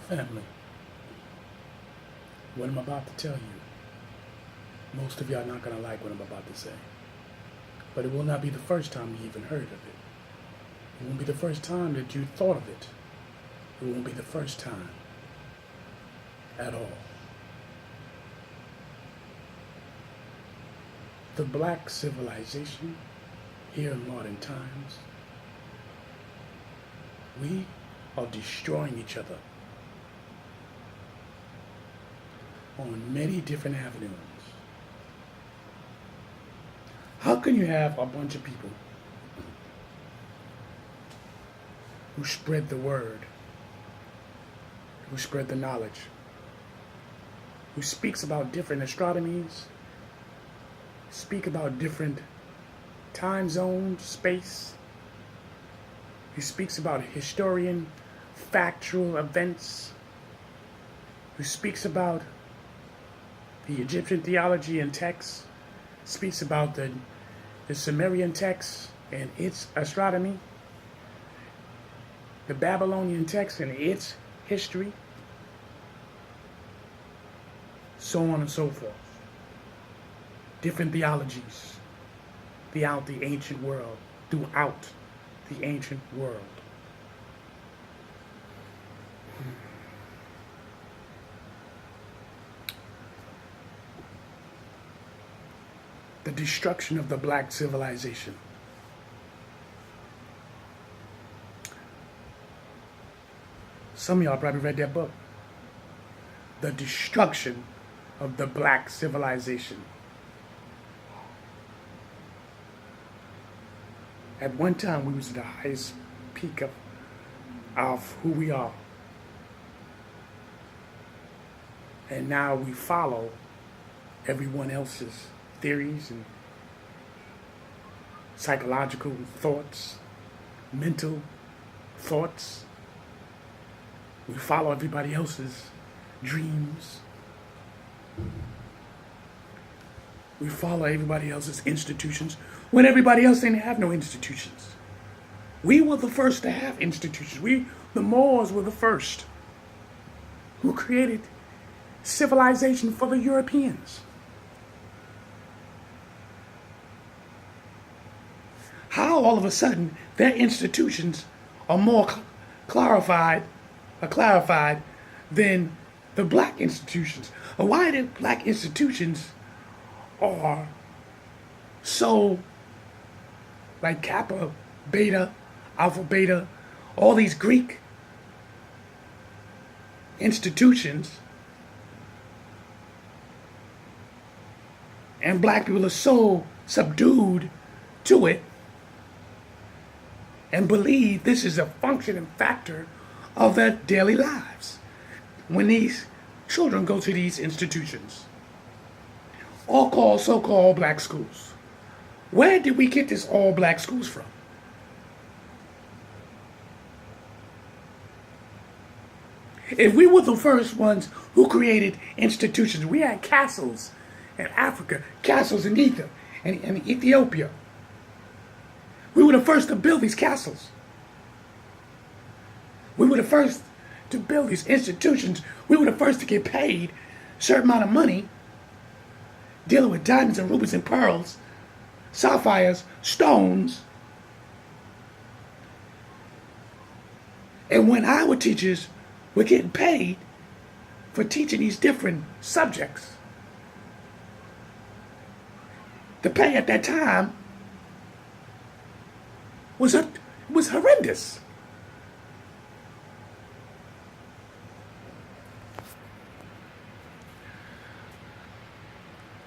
Family, what I'm about to tell you, most of y'all are not going to like what I'm about to say. But it will not be the first time you even heard of it. It won't be the first time that you thought of it. It won't be the first time at all. The black civilization here in modern times, we are destroying each other on many different avenues. How can you have a bunch of people who spread the word, who spread the knowledge, who speaks about different astronomies, speak about different time zones, space, who speaks about historian, factual events, who speaks about the Egyptian theology and texts, speaks about the Sumerian text and its astronomy, the Babylonian text and its history, so on and so forth. Different theologies throughout the ancient world, The destruction of the black civilization. Some of y'all probably read that book. The destruction of the black civilization. At one time, we was at the highest peak of who we are. And now we follow everyone else's theories and psychological thoughts, mental thoughts. We follow everybody else's dreams. We follow everybody else's institutions when everybody else didn't have no institutions. We were the first to have institutions. The Moors, were the first who created civilization for the Europeans. How all of a sudden their institutions are more clarified than the black institutions? Or why the black institutions are so like Kappa, Beta, Alpha, Beta, all these Greek institutions, and black people are so subdued to it and believe this is a function and factor of their daily lives when these children go to these institutions, all called so-called black schools. Where did we get this all black schools from? If we were the first ones who created institutions, we had castles in Africa, castles in Egypt and Ethiopia. We were the first to build these castles. We were the first to build these institutions. We were the first to get paid a certain amount of money dealing with diamonds and rubies and pearls, sapphires, stones. And when our teachers were getting paid for teaching these different subjects, the pay at that time was horrendous.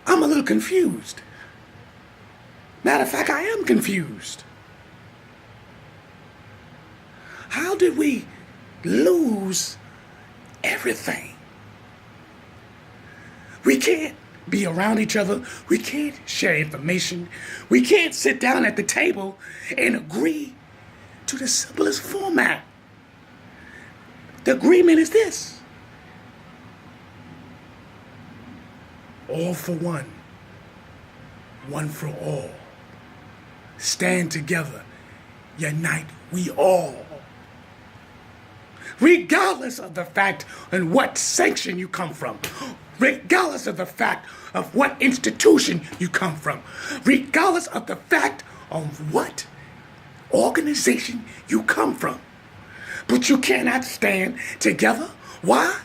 I'm a little confused. Matter of fact, I am confused. How did we lose everything? We can't be around each other. We can't share information. We can't sit down at the table and agree to the simplest format. The agreement is this: all for one, one for all. Stand together, unite we all. regardless of the fact and what sanction you come from, regardless of the fact of what institution you come from, regardless of the fact of what organization you come from. But you cannot stand together. Why?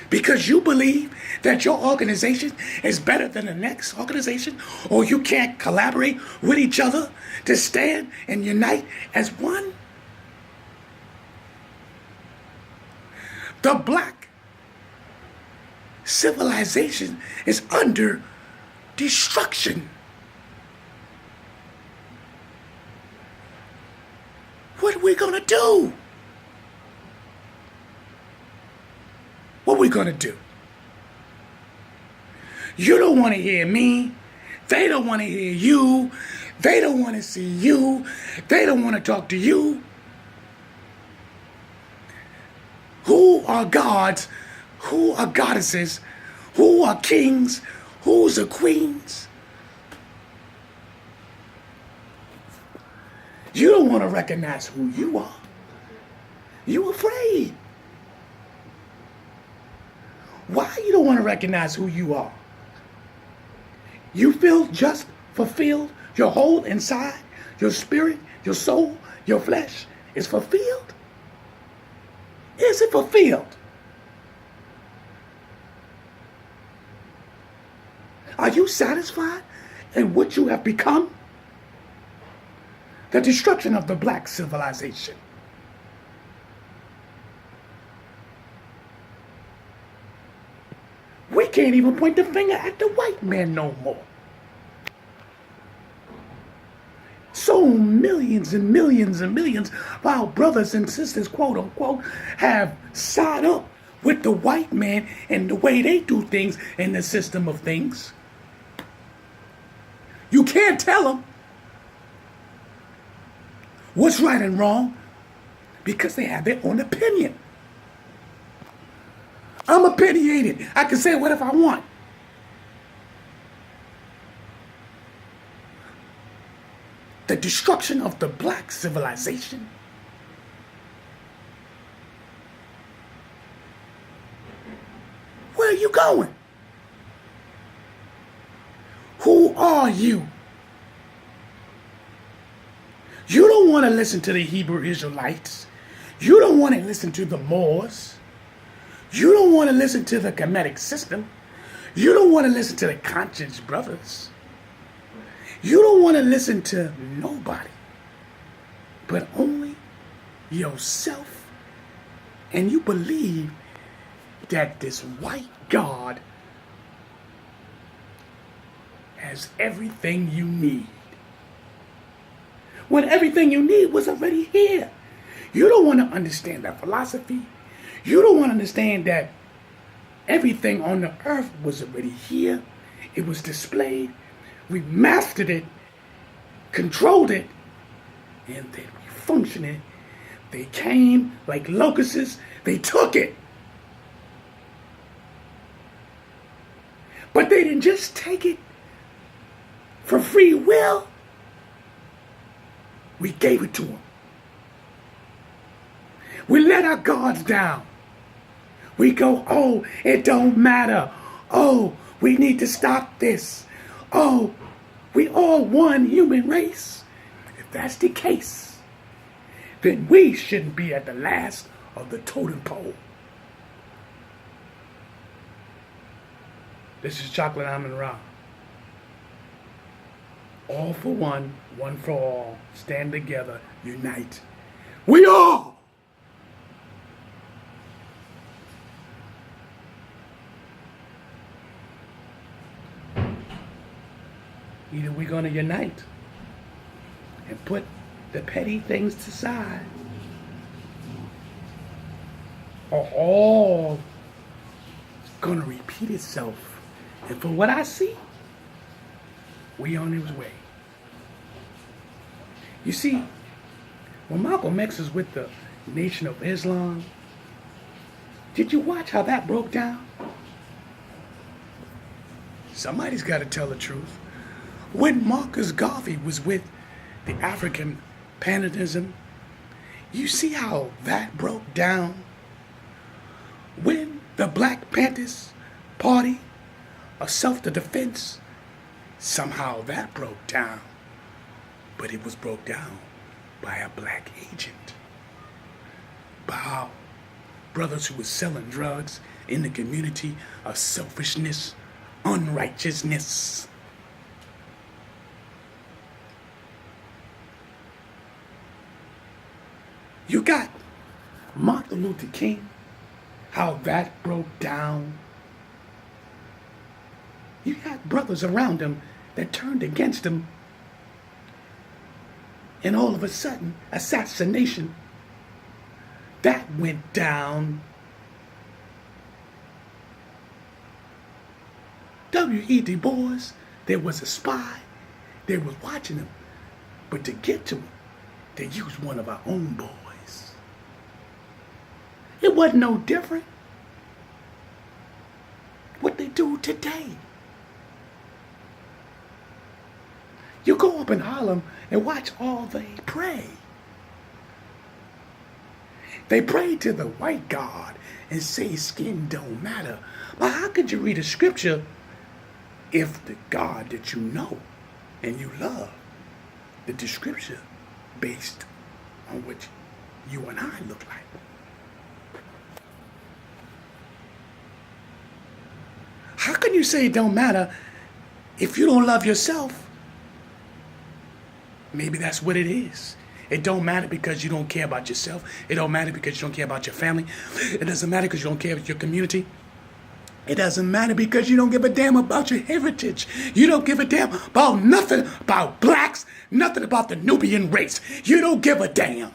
Because you believe that your organization is better than the next organization, or you can't collaborate with each other to stand and unite as one. The black civilization is under destruction. What are we gonna do? What are we gonna do? You don't want to hear me. They don't want to hear you. They don't want to see you. They don't want to talk to you. Who are gods? Who are goddesses? Who are kings? Who's the queens? You don't want to recognize who you are. You're afraid. Why you don't want to recognize who you are? You feel just fulfilled. Your whole inside, your spirit, your soul, your flesh is fulfilled. Is it fulfilled? Are you satisfied in what you have become? The destruction of the black civilization. We can't even point the finger at the white man no more. So millions and millions and millions of our brothers and sisters, quote unquote, have side up with the white man and the way they do things in the system of things. You can't tell them what's right and wrong because they have their own opinion. I'm opinionated. I can say whatever I want. The destruction of the black civilization. Where are you going? Who are you? You don't want to listen to the Hebrew Israelites. You don't want to listen to the Moors. You don't want to listen to the Kemetic system. You don't want to listen to the conscience brothers. You don't want to listen to nobody, but only yourself. And you believe that this white God has everything you need. When everything you need was already here. You don't want to understand that philosophy. You don't want to understand that everything on the earth was already here. It was displayed. We mastered it, controlled it, and then we functioned it. They came like locusts. They took it. But they didn't just take it for free will. We gave it to them. We let our guards down. We go, oh, it don't matter. Oh, we need to stop this. Oh, we all one human race. If that's the case, then we shouldn't be at the last of the totem pole. This is Chocolate AMUN-RA. All for one, one for all. Stand together, unite. We all! Either we're going to unite and put the petty things aside, or all going to repeat itself. And from what I see, we on his way. You see, when Malcolm X was with the Nation of Islam, did you watch how that broke down? Somebody's got to tell the truth. When Marcus Garvey was with the African Panism, You see how that broke down when the Black Panthers Party of self-defense, somehow that broke down, but it was broke down by a black agent, by our brothers who were selling drugs in the community of selfishness, unrighteousness. You got Martin Luther King, how that broke down. You had brothers around him that turned against him, and all of a sudden, assassination, that went down. W.E. Du Bois, there was a spy, they was watching him, but to get to him, they used one of our own boys. It wasn't no different what they do today. You go up in Harlem and watch all they pray. They pray to the white God and say skin don't matter. But how could you read a scripture if the God that you know and you love, the scripture based on what you and I look like? How can you say it don't matter if you don't love yourself? Maybe that's what it is. It don't matter because you don't care about yourself. It don't matter because you don't care about your family. It doesn't matter because you don't care about your community. It doesn't matter because you don't give a damn about your heritage. You don't give a damn about nothing about blacks, nothing about the Nubian race. You don't give a damn.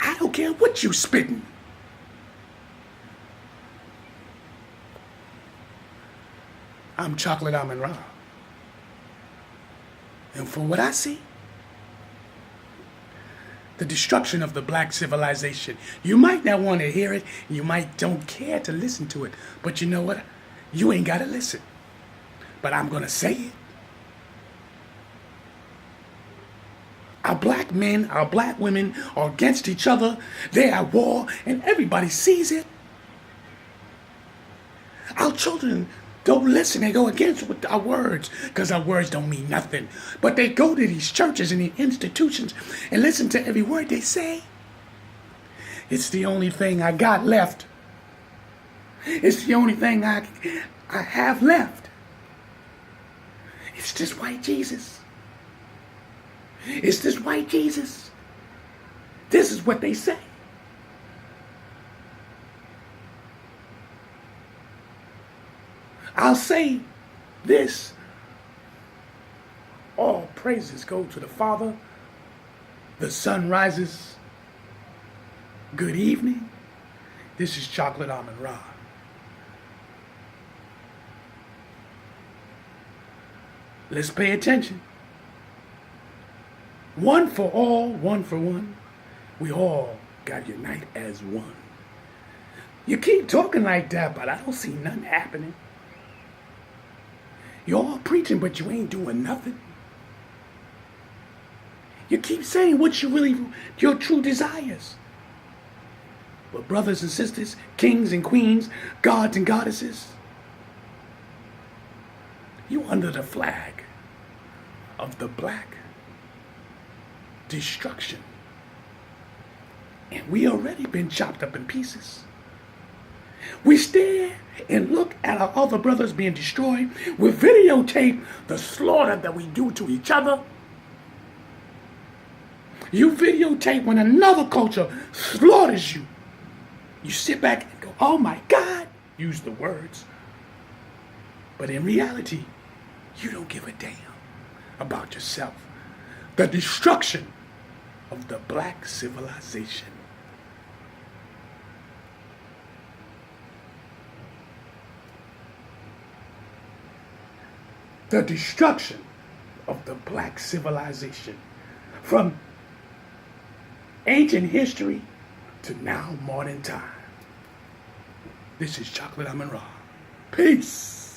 I don't care what you spitting. I'm Chocolate AMUN-RA. And for what I see, the destruction of the black civilization. You might not want to hear it. You might don't care to listen to it. But you know what? You ain't got to listen. But I'm going to say it. Our black men, our black women are against each other. They're at war and everybody sees it. Our children don't listen. They go against with our words because our words don't mean nothing. But they go to these churches and the institutions and listen to every word they say. It's the only thing I got left. It's the only thing I have left. It's this white Jesus. It's this white Jesus. This is what they say. I'll say this. All praises go to the Father. The sun rises. Good evening. This is Chocolate AMUN-RA. Let's pay attention. One for all, one for one. We all got to unite as one. You keep talking like that, but I don't see nothing happening. You're all preaching, but you ain't doing nothing. You keep saying what you really, your true desires. But brothers and sisters, kings and queens, gods and goddesses, you under the flag of the black destruction. And we already been chopped up in pieces. We stare and look at our other brothers being destroyed. We videotape the slaughter that we do to each other. You videotape when another culture slaughters you. You sit back and go, oh my God, use the words. But in reality, you don't give a damn about yourself. The destruction of the black civilization. The destruction of the black civilization from ancient history to now modern time. This is Chocolate AMUN-RA. Peace.